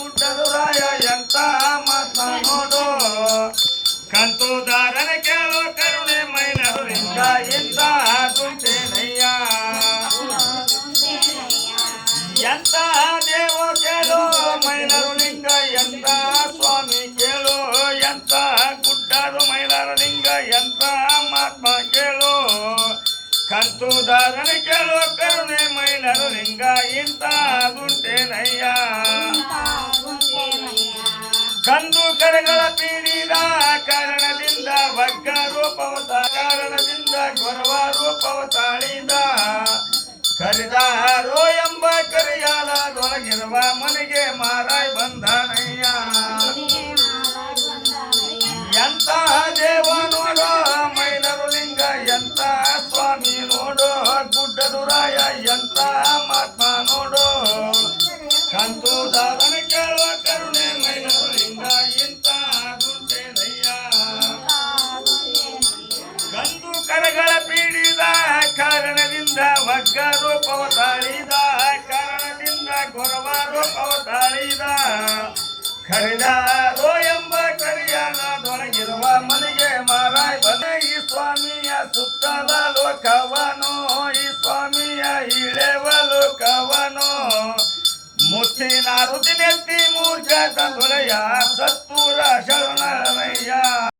ಗುಡ್ಡದು ರಾಯ ಎಂತ ಮಾತ ನೋಡು ಕಂತುದಾರನ ಕೇಳೋ ಕರುಣೆ ಮೈನವರಿಂದ ಇಂತ ದುಂಟೇನಯ್ಯ ಎಂತ ದೇವ ಕೇಳೋ ಮೈನವಲಿಂಗ ಎಂತ ಸ್ವಾಮಿ ಕೇಳೋ ಎಂತ ಗುಡ್ಡದು ಮೈಲಾರಲಿಂಗ ಎಂತ ಮಹಾತ್ಮ ಕೇಳೋ ಕಂತುದಾರನ ಕೇಳೋ ಕರುಣೆ ಮೈಲಾರಲಿಂಗ ಇಂತ ದುಂಟೇನಯ್ಯ ಕಂದು ಕರೆಗಳ ಪೀಡಿದ ಕಾರಣದಿಂದ ವಗ್ಗ ರೂಪವತ ಕಾರಣದಿಂದ ಗೊರವ ರೂಪವ ತಾಳಿದ ಕರಿದಾರೋ ಎಂಬ ಕರಿಯಾಲದೊಳಗಿರುವ ಮನೆಗೆ ಮಾರಾಯ್ ಬಂದನಯ್ಯ ಎಂತ ದೇವ ನೋಡೋ ಮೈಲರುಲಿಂಗ ಎಂತ ಸ್ವಾಮಿ ನೋಡೋ ಗುಡ್ಡದು ರಾಯ ಎಂತ ಮಹಾತ್ಮ ನೋಡೋ ಕಂತುದಾರನ ಕೇಳುವ ಕರುಣೆ ಮೈಲರುಲಿಂಗ ಇಂತ ದುಂಟೇನಯ್ಯ ಗಂದು ಕರಗಳ ಪೀಡಿದ ಕಾರಣದಿಂದ ವಗ್ಗ ರೂಪವ ತಾಳಿದ ಕಾರಣದಿಂದ ಗೊರವ ರೂಪವ ತಾಳಿದ ಕರಿದಾರೋ ಎಂಬ ಕರಿಯಾನದೊಳಗಿರುವ ಮನೆಗೆ ಮಾರಾಯ್ ಬನೆ ಈ ಸ್ವಾಮಿಯ ಸುತ್ತದ ಲೋಕವನು ಈ ಸ್ವಾಮಿಯ ಇಳೆವ ಲೋಕವನು ಮುತ್ತಿನ ರುದಿನೆತ್ತಿ ಮೂರ್ಛ ತಂದುಲೆಯ ಸತ್ತೂರ ಶರಣಯ್ಯ